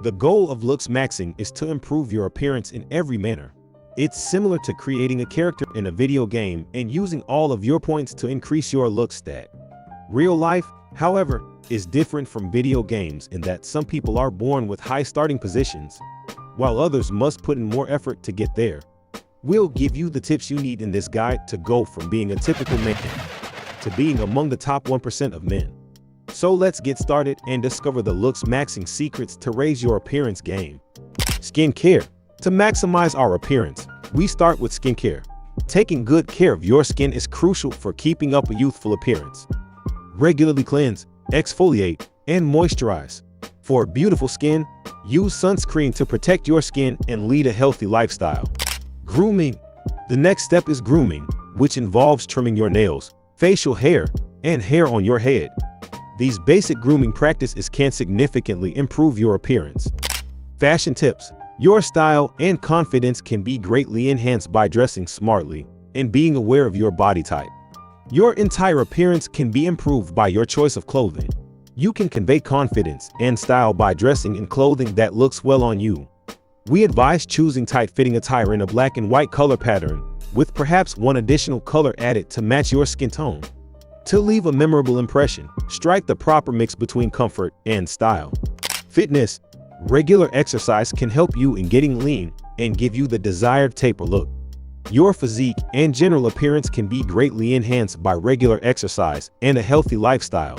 The goal of looksmaxxing is to improve your appearance in every manner. It's similar to creating a character in a video game and using all of your points to increase your look stat. Real life, however, is different from video games in that some people are born with high starting positions, while others must put in more effort to get there. We'll give you the tips you need in this guide to go from being a typical man to being among the top 1% of men. So let's get started and discover the looksmaxxing secrets to raise your appearance game. Skincare. To maximize our appearance, we start with skincare. Taking good care of your skin is crucial for keeping up a youthful appearance. Regularly cleanse, exfoliate, and moisturize. For beautiful skin, use sunscreen to protect your skin and lead a healthy lifestyle. Grooming. The next step is grooming, which involves trimming your nails, facial hair, and hair on your head. These basic grooming practices can significantly improve your appearance. Fashion tips. Your style and confidence can be greatly enhanced by dressing smartly and being aware of your body type. Your entire appearance can be improved by your choice of clothing. You can convey confidence and style by dressing in clothing that looks well on you. We advise choosing tight-fitting attire in a black and white color pattern, with perhaps one additional color added to match your skin tone. To leave a memorable impression, strike the proper mix between comfort and style. Fitness. Regular exercise can help you in getting lean and give you the desired taper look. Your physique and general appearance can be greatly enhanced by regular exercise and a healthy lifestyle.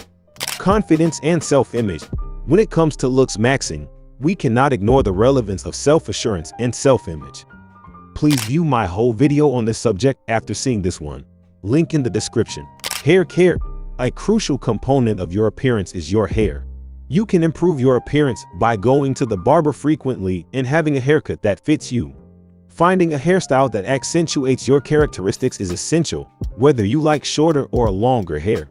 Confidence and self-image. When it comes to looksmaxxing, we cannot ignore the relevance of self-assurance and self-image. Please view my whole video on this subject after seeing this one. Link in the description. Hair care. A crucial component of your appearance is your hair. You can improve your appearance by going to the barber frequently and having a haircut that fits you. Finding a hairstyle that accentuates your characteristics is essential, whether you like shorter or longer hair.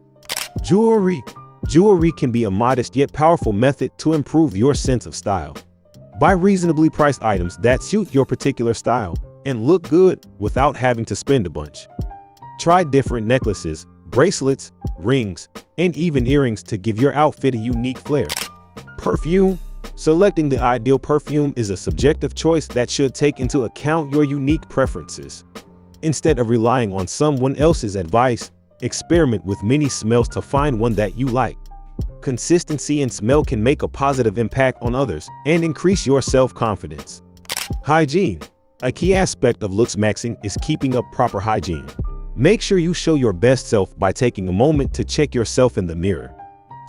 Jewelry. Jewelry can be a modest yet powerful method to improve your sense of style. Buy reasonably priced items that suit your particular style and look good without having to spend a bunch. Try different necklaces, bracelets, rings, and even earrings to give your outfit a unique flair. Perfume. Selecting the ideal perfume is a subjective choice that should take into account your unique preferences. Instead of relying on someone else's advice, experiment with many smells to find one that you like. Consistency in smell can make a positive impact on others and increase your self-confidence. Hygiene. A key aspect of looksmaxxing is keeping up proper hygiene. Make sure you show your best self by taking a moment to check yourself in the mirror.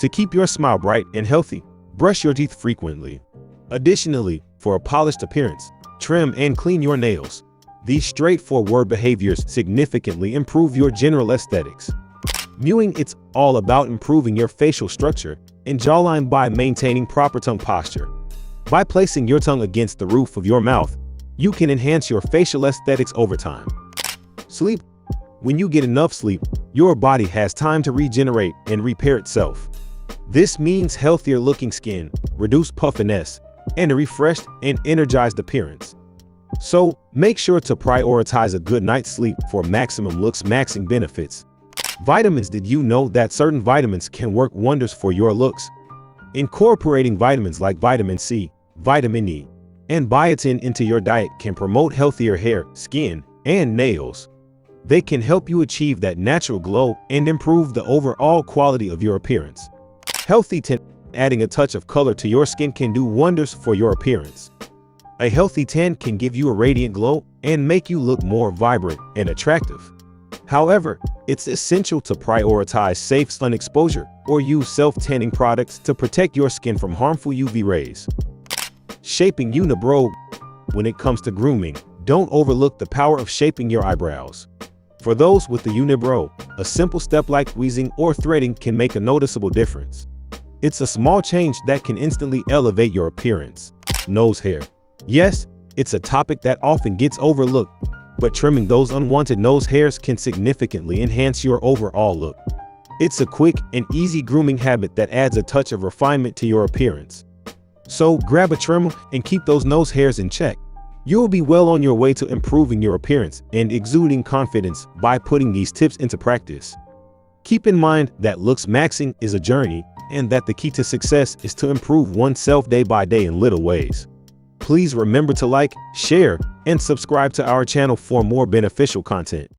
To keep your smile bright and healthy, brush your teeth frequently. Additionally, for a polished appearance, trim and clean your nails. These straightforward behaviors significantly improve your general aesthetics. Mewing. It's all about improving your facial structure and jawline by maintaining proper tongue posture. By placing your tongue against the roof of your mouth, you can enhance your facial aesthetics over time. Sleep. When you get enough sleep, your body has time to regenerate and repair itself. This means healthier looking skin, reduced puffiness, and a refreshed and energized appearance. So, make sure to prioritize a good night's sleep for maximum looksmaxxing benefits. Vitamins. Did you know that certain vitamins can work wonders for your looks? Incorporating vitamins like vitamin C, vitamin E, and biotin into your diet can promote healthier hair, skin, and nails. They can help you achieve that natural glow and improve the overall quality of your appearance. Healthy tan. Adding a touch of color to your skin can do wonders for your appearance. A healthy tan can give you a radiant glow and make you look more vibrant and attractive. However, it's essential to prioritize safe sun exposure or use self-tanning products to protect your skin from harmful UV rays. Shaping unibrow. When it comes to grooming, don't overlook the power of shaping your eyebrows. For those with the unibrow, a simple step like tweezing or threading can make a noticeable difference. It's a small change that can instantly elevate your appearance. Nose hair. Yes, it's a topic that often gets overlooked, but trimming those unwanted nose hairs can significantly enhance your overall look. It's a quick and easy grooming habit that adds a touch of refinement to your appearance. So grab a trimmer and keep those nose hairs in check. You'll be well on your way to improving your appearance and exuding confidence by putting these tips into practice. Keep in mind that looksmaxxing is a journey, and that the key to success is to improve oneself day by day in little ways. Please remember to like, share, and subscribe to our channel for more beneficial content.